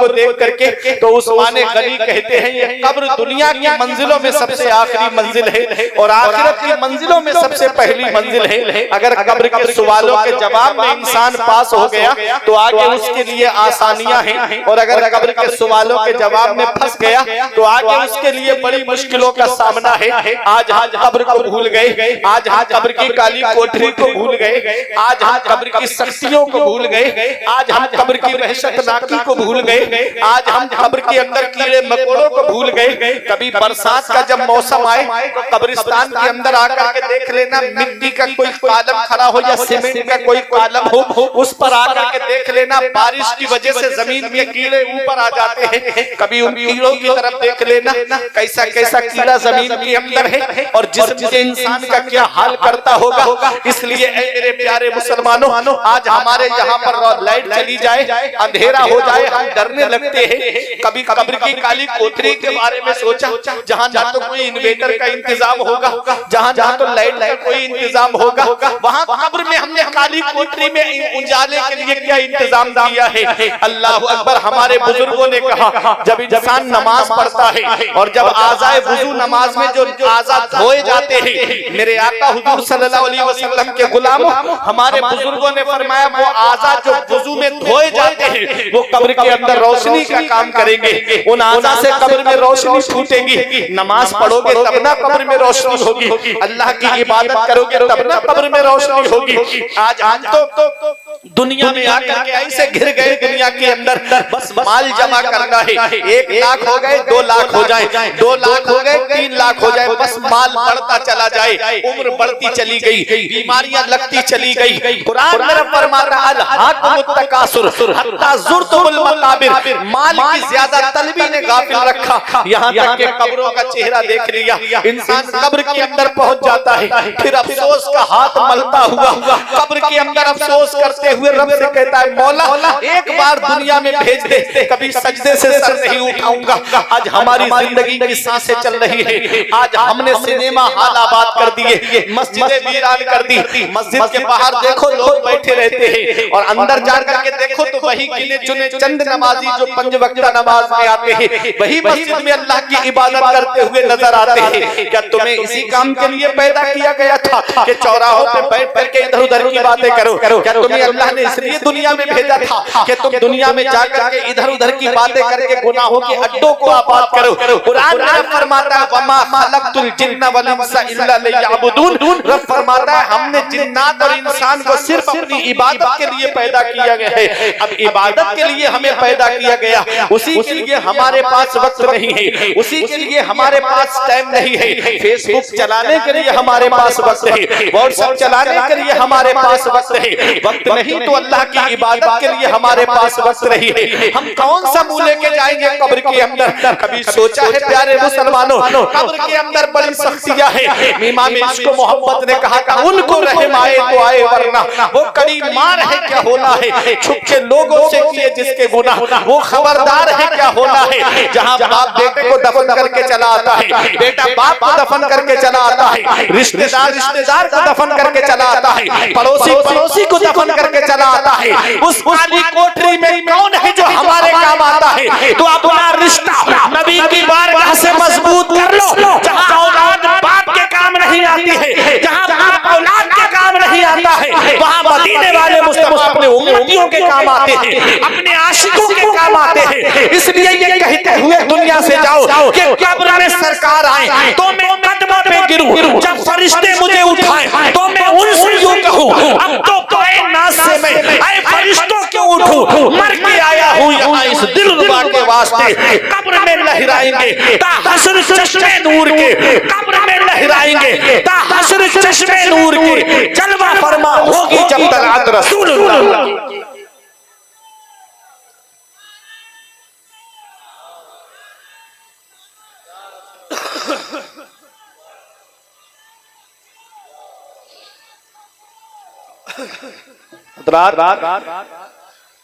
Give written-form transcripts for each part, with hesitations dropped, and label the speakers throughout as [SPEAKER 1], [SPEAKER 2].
[SPEAKER 1] को देख करके तो उस्मान गनी कहते हैं ये कब्र दुनिया की मंजिलों में सबसे आखिरी मंजिल है और आखिरत की मंजिलों में सबसे पहली मंजिल है। अगर कब्र के सवालों के जवाब में इंसान पास हो गया तो आगे उसके लिए आसानियां हैं, और अगर कब्र के सवालों के जवाब में फंस गया तो आगे उसके लिए बड़ी मुश्किलों का सामना है। आज हम कब्र को भूल गए, आज हम कब्र की काली कोठरी को भूल गए, आज हम कब्र की शक्तियों को भूल गए, आज हम कब्र की वहशतनाकी को भूल गए, आज हम कब्र के अंदर कीड़े मकोड़ों को भूल गए। कभी बरसात का जब मौसम आए तो कब्रिस्तान के अंदर आकर के देख लेना, मिट्टी का कोई कॉलम खड़ा हो या सीमेंट का कोई कॉलम हो, उस पर आकर के देख लेना बारिश की वजह से जमीन के कीड़े ऊपर आ जाते हैं। कभी उन कीड़ों की तरफ देख लेना, कैसा कैसा कीड़ा जमीन के अंदर है और जिस्म के इंसान का क्या हाल करता होगा। इसलिए मेरे प्यारे मुसलमानों, आज हमारे यहाँ पर लाइट चली जाए, अंधेरा हो जाए, हम डरने लगते हैं। कभी कब्र की काली कोठरी के बारे में सोचा, जहाँ जहाँ तो कोई इन्वेटर का इंतजाम होगा, जहाँ जहाँ तो लाइट का कोई इंतजाम होगा, वहाँ कब्र में हमने काली कोठरी में उजाले के लिए क्या इंतजाम किया है। अल्लाह अकबर। हमारे बुजुर्गों ने कहा जब इंसान नमाज पढ़ता है और जब आज़ाए वुज़ू नमाज में जो आज़ा धोए जाते हैं, मेरे आका हुजूर सल्लल्लाहु अलैहि वसल्लम के गुलामों, हमारे बुजुर्गों ने फरमाया वो आज़ा जो वुज़ू में धोए जाते हैं वो कब्र के अंदर रोशनी का काम करेंगे। उन आज़ा से कब्र में रोशनी छूटेगी। नमाज पढ़ोगे तब ना कब्र में रोशनी होगी, अल्लाह की इबादत करोगे तब ना कब्र में रोशनी होगी। आज हम तो दुनिया में आकर के ऐसे घिर गए, दुनिया के अंदर बस माल जमा करना है। 1 लाख हो गए, 2 लाख हो जाए, 2 लाख हो गए, 3 लाख हो जाए, बस माल बढ़ता चला जाए, उम्र बढ़ती चली गई, बीमारियां लगती चली गई। कुरान मेरा फरमाता है अल-हाकुमुत तकासुर हत्ता ज़ुरतुमुल मकाबिर, माल की ज्यादा तलबी ने गाफिल रखा, यहाँ तक कि कब्रों का चेहरा देख लिया। इंसान कब्र के अंदर पहुंच जाता है, फिर अफसोस का हाथ मलता हुआ कब्र के अंदर अफसोस करते हुए रब से कहता है मौला एक बार दुनिया में भेज दे, कभी सजदे से सर नहीं उठाऊंगा। आज हमारी जिंदगी की सांसें चल रही है, आज हमने सिनेमा हाल आबाद कर दिए, मस्जिदें वीरान कर दी। मस्जिद के बाहर देखो लोग बैठे रहते हैं और अंदर जाकर के देखो तो वही गिने चुने चंद नमाजी जो 5 वक्त नमाज में आते हैं, वही मस्जिद में अल्लाह की इबादत करते हुए नजर आते हैं। क्या तुम्हें इसी काम के लिए पैदा किया गया था कि चौराहों पे बैठ करके इधर उधर की बातें करो? क्या तुम्हें अल्लाह ने इसलिए दुनिया में भेजा था कि तुम दुनिया में जाकर के इधर उधर की बातें करके गुनाहों के अड्डों को आबाद करो? कुरान में फरमाता है वमा खलक़तुल जिन्ना वल इंसा इल्ला लियअबुदून। रब फरमाता है हमने जिन्नात और इंसान को सिर्फ अपनी इबादत के लिए पैदा किया गया है। अब इबादत के लिए हमें पैदा किया गया, उसी के लिए हमारे पास वक्त नहीं है, उसी के लिए हमारे पास टाइम नहीं है। फेसबुक चलाने के लिए हमारे पास वक्त है, व्हाट्सएप चलाने के लिए हमारे पास वक्त है, वक्त नहीं तो अल्लाह की इबादत के लिए हमारे पास वक्त नहीं है। हम कौन सा मुंह लेके जाएंगे कब्र के अंदर? कभी सोचा है प्यारे मुसलमानों, कब्र के अंदर बड़ी सख्तियां हैं। इमाम इश्क मोहब्बत ने कहा था उनको रहम आए तो आए वरना वो कड़ी मार है क्या होना है, छुप के लोगों से किए जिसके गुनाह वो खबरदार है क्या होना है। जहां बाप बेटे को दफन करके चला आता है, बेटा बाप को दफन करके चला आता है, रिश्तेदार रिश्तेदार को दफन करके चला आता है, पड़ोसी पड़ोसी को दफन करके चला आता है, उस काली कोठरी में कौन है जो हमारे काम आता है? तो अपना रिश्ता नबी की बारगाह से मजबूत कर लो। जहां औलाद बाप के काम नहीं आती है, जहां बाप औलाद के काम नहीं आता है, वहां मदीने वाले मुस्तफा अपने उम्मतियों के काम आते हैं, अपने आशिकों के काम आते हैं। इसलिए ये कहते हुए दुनिया से जाओ कि कब्र में सरकार आए तो मैं कदमों पे गिरूं, जब फरिश्ते मुझे उठाएं तो मैं उनसे यूं कहूं अब तो कोई नाज से मैं ऐ फरिश्तों क्यों उठूं, मर के आया हूं यहाँ इस दिलरुबा के वास्ते। कब्र में लहराएंगे ता हश्र चश्मे नूर के, कब्र में लहराएंगे ता हश्र चश्मे नूर के, जलवा फरमा होगी जब तक रसूलुल्लाह।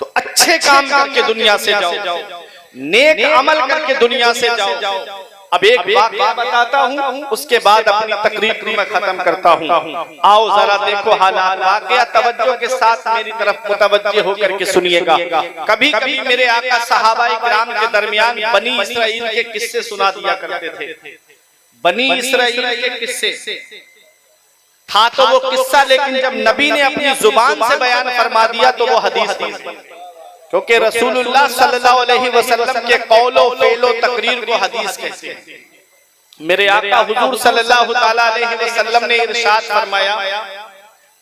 [SPEAKER 1] तो अच्छे काम करके दुनिया से जाओ, नेक अमल करके दुनिया से जाओ, अब एक वाक़या बताता हूँ, उसके बाद अपनी तकरीर को मैं खत्म करता हूँ। आओ जरा देखो हालात, वाक़या तवज्जो के साथ मेरी तरफ मुतवज्जे होकर के सुनिएगा। कभी कभी मेरे आका सहाबाए किराम के दरमियान बनी इसराइल के किस्से सुना दिया करते थे। बनी इसराइल के किस्से था तो वो किस्सा, लेकिन जब नबी ने अपनी जुबान से बयान फरमा दिया तो वो हदीस थी, क्योंकि रसूलुल्लाह सल्लल्लाहु अलैहि वसल्लम के कौलो फेलो तकरीर को हदीस कहते हैं। मेरे आका हुजूर सल्लल्लाहु ताला अलैहि वसल्लम ने इरशाद फरमाया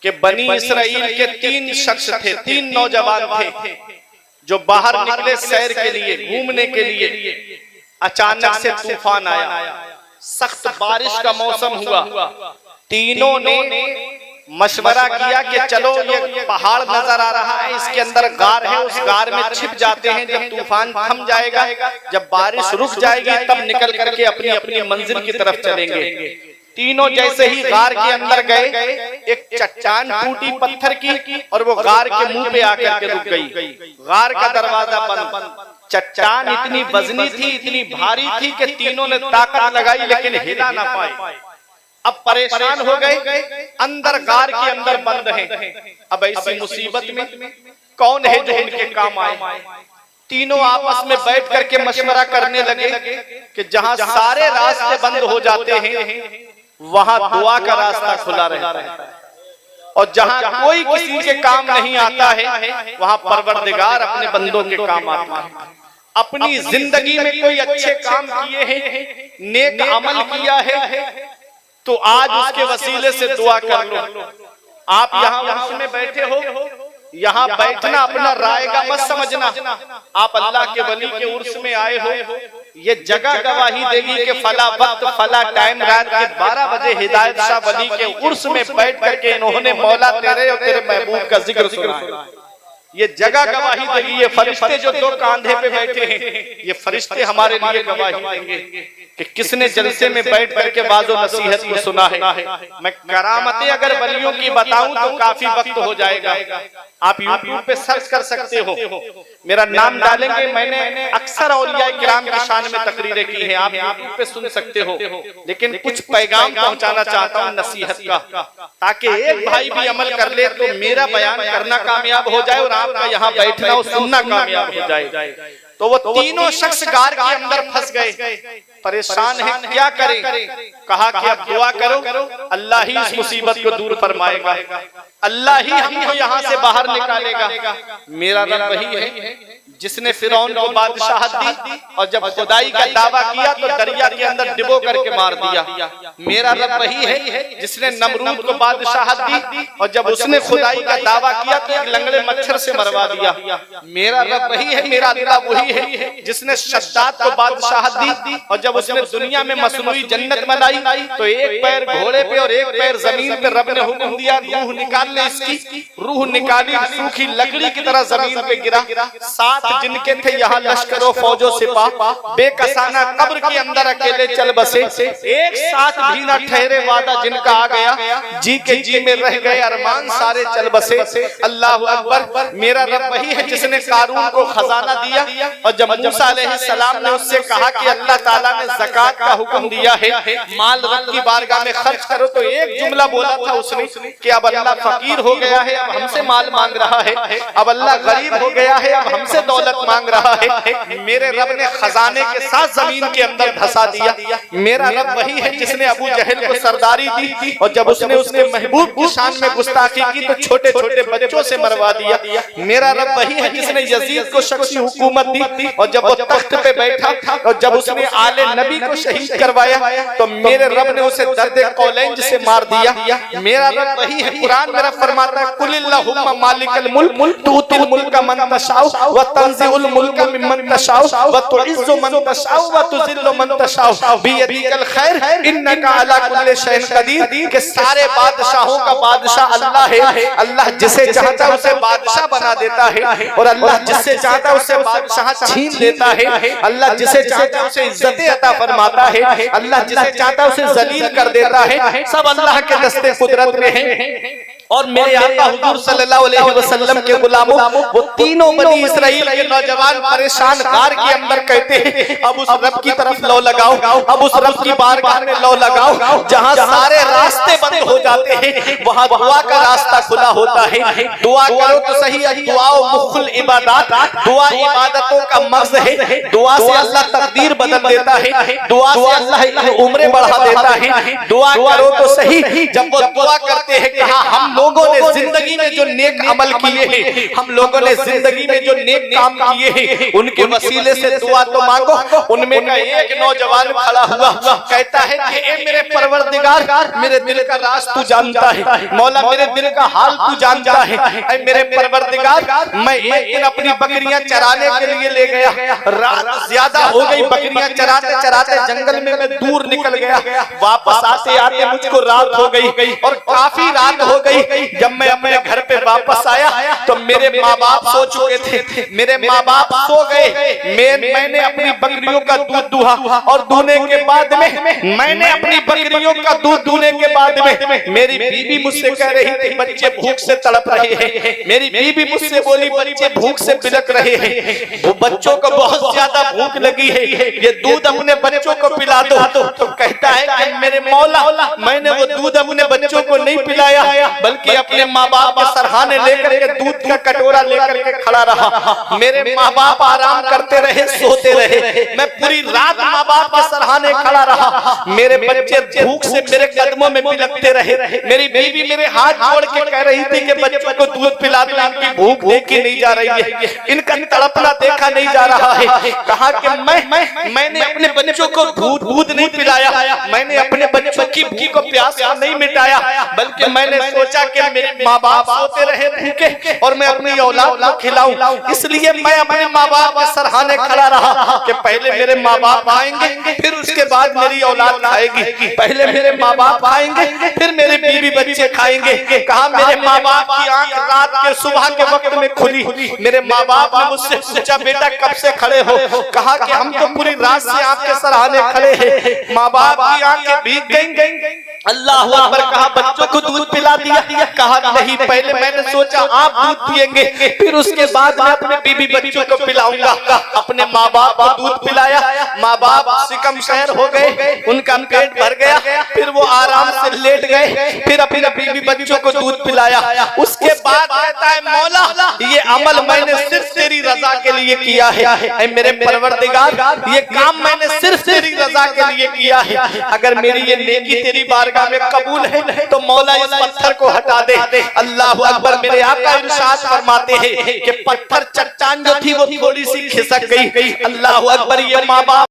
[SPEAKER 1] कि बनी इसराइल के 3 शख्स थे, 3 नौजवान थे जो बाहर निकले सैर के लिए, घूमने के लिए। अचानक से तूफान आया, सख्त बारिश का मौसम हुआ। तीनों ने मशवरा किया कि चलो ये पहाड़ नजर आ रहा है, इसके अंदर गार है, उस गार में छिप जाते हैं। जब तूफान थम जाएगा, जब बारिश रुक जाएगी, तब निकल करके अपनी अपनी मंजिल की तरफ चलेंगे। तीनों जैसे ही गार के अंदर गए, एक चट्टान टूटी पत्थर की और वो गार के मुंह पे आकर के रुक गई। गार का दरवाजा बंद। चट्टान इतनी वजनी थी, इतनी भारी थी कि तीनों ने ताकत लगाई लेकिन हिला ना पाए। अब परेशान हो गए, अंदर गार के अंदर बंद हैं। अब ऐसी मुसीबत में कौन है जो इनके काम आए? तीनों आपस में बैठ करके मशवरा करने लगे कि जहां सारे रास्ते बंद हो जाते हैं वहां दुआ का रास्ता खुला रहता है, और जहां कोई किसी के काम नहीं आता है वहां परवरदिगार अपने बंदों के काम आता है। अपनी जिंदगी में कोई अच्छे काम किए हैं, नेक अमल किया है, तो आज उसके वसीले से दुआ कर लो। आप यहाँ उर्स में बैठे हो, यहाँ बैठना अपना रायगा मत समझना। आप अल्लाह के वली के उर्स में आए हो, ये जगह गवाही देगी कि फला वक्त फला टाइम रात के 12 बजे हिदायत शाह वली के उर्स में बैठ करके इन्होंने मौला तेरे और तेरे महबूब का जिक्र सुना। ये जगह गवाही देगी। ये फरिश्ते जो 2 कांधे पे बैठे हैं, ये फरिश्ते हमारे लिए गवाही देंगे कि किसने जलसे में बैठ करके वाज़ो नसीहत को सुना है। मैं करामतें अगर वलियों की बताऊं तो काफी वक्त हो जाएगा। आप यूट्यूब पे सर्च कर सकते हो, मेरा नाम डालेंगे। मैंने अक्सर औलियाए किराम की शान में तकरीरें की हैं, आप यूट्यूब पे सुन सकते हो। लेकिन कुछ पैगाम पहुंचाना चाहता हूं नसीहत का, ताकि एक भाई भी अमल कर ले तो मेरा बयान करना कामयाब हो जाए और आपका यहाँ बैठना और सुनना कामयाब हो जाए। तो वो तीनों शख्स गार के अंदर फंस गए, परेशान हैं, क्या करें? कहा कि अब दुआ करो, अल्लाह ही इस मुसीबत को दूर फरमाएगा, अल्लाह ही हमको यहाँ से बाहर निकालेगा। मेरा रब वही है जिसने फिरौन को बादशाहत दी और जब खुदाई का दावा किया तो दरिया के अंदर डिबो करके मार दिया। मेरा रब वही है जिसने नमरूद को बादशाहत दी और जब उसने खुदाई का दावा किया तो एक लंगड़े मच्छर से मरवा दिया। मेरा रब वही है, मेरा अल्लाह वही है जिसने शद्दाद को बादशाहत दी और जब उसने दुनिया में मसनूई जन्नत बनाई तो एक पैर घोड़े पे और एक पैर जमीन पे रब ने हुक्म दिया रूह निकाल ले इसकी। रूह निकाली, सूखी लकड़ी की तरह जमीन पे गिरा। 7 जिनके थे यहाँ लश्करों फौजों सिपाह, बेकसाना कब्र के अंदर अकेले चल बसे। एक साथ भी न ठहरे वादा जिनका आ गया, जी के जी में रह गए अरमान सारे चल बसे। अल्लाह अकबर। मेरा रब वही है जिसने कारून को खजाना दिया और जब मूसा अलैहिस्सलाम ने उससे कहा कि अल्लाह ताला ने ज़कात का हुक्म दिया है, माल रब की बारगाह में खर्च करो, तो एक जुमला बोला था उसने कि अब अल्लाह फकीर हो गया है, अब हमसे माल मांग रहा है, अब अल्लाह गरीब हो गया है, अब हमसे दौलत मांग रहा है। मेरे रब ने खजाने के साथ जमीन के अंदर धसा दिया। मेरा रब वही है जिसने अबू जहल को सरदारी दी और जब उसने उसके महबूब की शान में गुस्ताखी की तो छोटे छोटे बच्चों से मरवा दिया। मेरा रब वही है जिसने यजीद को शख्सी हुकूमत दी और जब वो तख्त पे बैठा और जब उसने आले नबी को शहीद करवाया तो मेरे रब ने उसे दर्द कौलैंज से मार दिया। मेरा रब वही है, कुरान मेरा फरमाता है कुलिल्लाहुम्मा मालिकल मुल्क तुतिल मुल्का मन तशाउ व तंज़िउल मुल्का मिम्मन तशाउ व तुइज़्ज़ु मन तशाउ व तुज़िल्लु मन तशाउ बियदिकल खैर इन्नका अला कुल्लि शैइन कदीर। के सारे बादशाहों का बादशाह अल्लाह है। अल्लाह जिसे चाहता है उसे बादशाह बना देता है और अल्लाह जिससे चाहता है उसे बादशाह छीन लेता है। अल्लाह जिसे चाहता है उसे इज्जतें अता फरमाता है, अल्लाह जिसे चाहता है उसे जलील कर देता है। सब अल्लाह के दस्ते कुदरत में है। और मेरे आका हुजूर सल्लल्लाहु अलैहि वसल्लम के गुलामों, वो तीनों बनी इस्राइल के नौजवान परेशान गार के अंदर कहते हैं अब उस रब की तरफ लौ लगाओ, अब उस रब की बारगाह में लौ लगाओ जहां सारे रास्ते बंद हो जाते हैं, वहां दुआ का रास्ता खुला होता है। दुआ करो तो सही, दुआ मुखुल इबादत, दुआ इबादतों का मग़ज़ है। दुआ से अल्लाह तकदीर बदल देता है, दुआ से अल्लाह उम्रें बढ़ा देता है। दुआ करो तो सही। जब वो दुआ करते हैं, कहा हम लोगों ने जिंदगी में जो नेक अमल किए हैं, हम लोगों ने जिंदगी में जो नेक काम किए हैं, उनके वसीले से दुआ तो मांगो। उनमें का एक नौजवान खड़ा हुआ, कहता है कि ए मेरे परवरदिगार, मेरे दिल का राज तू जानता है, मौला मेरे दिल का हाल तू जानता है। ऐ मेरे परवरदिगार, मैं एक दिन अपनी बकरियां चराने के लिए ले गया, रात ज्यादा हो गई, बकरियां चराते चराते जंगल में मैं दूर निकल गया, वापस आते आते मुझको रात हो गई और काफी रात हो गई। जब मैं अपने घर पे वापस आया तो मेरे माँ बाप सो चुके थे, मेरे माँ बाप सो गए। मैंने अपनी बकरियों का दूध दुहा और दूने के बाद में मैंने अपनी बकरियों का दूध दूने के बाद में मेरी बीवी मुझसे कह रही थी बच्चे भूख से तड़प रहे हैं। मेरी बीवी मुझसे बोली बच्चे भूख से बिलक रहे हैं, वो बच्चों को बहुत ज्यादा भूख लगी है, ये दूध अपने बच्चों को पिला दो। तो कहता है कि मेरे मौला, मैंने वो दूध अपने बच्चों को नहीं पिलाया, बल्कि अपने माँ बाप के सरहाने लेकर के दूध का कटोरा लेकर के खड़ा रहा। मेरे माँ बाप आराम करते रहे, सोते रहे, मैं पूरी रात माँ बाप के सरहाने खड़ा रहा। मेरे बच्चे भूख से मेरे कदमों में बिलकते रहे। मेरी बीवी मेरे हाथ जोड़ के कह रही थी कि बच्चों को दूध पिला दो, इनकी भूख देखी नहीं जा रही है, इनका तड़पना देखा नहीं जा रहा है। कहा कि मैंने अपने बच्चों को दूध नहीं पिलाया, मैंने अपने बच्चों की भूख को प्यास नहीं मिटाया, बल्कि मैंने सोचा कि मेरे माँ बाप सोते रहे भूखे और मैं अपनी औलाद को खिलाऊं, इसलिए मैं अपने माँ बाप के सरहाने खड़ा रहा कि पहले मेरे माँ बाप आएंगे, फिर उसके बाद मेरी औलाद खाएगी। पहले मेरे माँ बाप खाएंगे, फिर मेरे बीवी बच्चे खाएंगे। कहा मेरे माँ बाप की आंख रात के सुबह के वक्त में खुली। मेरे माँ बाप ने मुझसे पूछा बेटा कब से खड़े हो? कहा कि हम तो पूरी रात से आपके सराहने खड़े हैं। माँ बाप की आंखें भीग गई। अल्लाह अकबर, कहा बच्चों को दूध पिला दिया? कहा नहीं, पहले मैंने सोचा आप दूध पिएंगे, फिर उसके बाद मैं अपने बीबी बच्चों को पिलाऊंगा। अपने माँ बाप को दूध पिलाया, माँ बाप सिकम शहर हो गए, उनका पेट भर गया, फिर वो आराम से लेट गए, फिर अपने बीबी बच्चों को दूध पिलाया। उसके बाद कहता है मौला ये अमल मैंने सिर्फ तेरी रजा के लिए किया है, मेरे परवरदिगार ये काम मैंने सिर्फ तेरी रजा के लिए किया है। अगर मेरी ये नेकी तेरी बारगाह में कबूल है तो मौला इस पत्थर को हटा दे। अल्लाह अकबर, मेरे आका इरशाद फरमाते हैं कि पत्थर चट्टान जो थी वो थोड़ी सी खिसक गई। अल्लाह अकबर, ये माँ बाप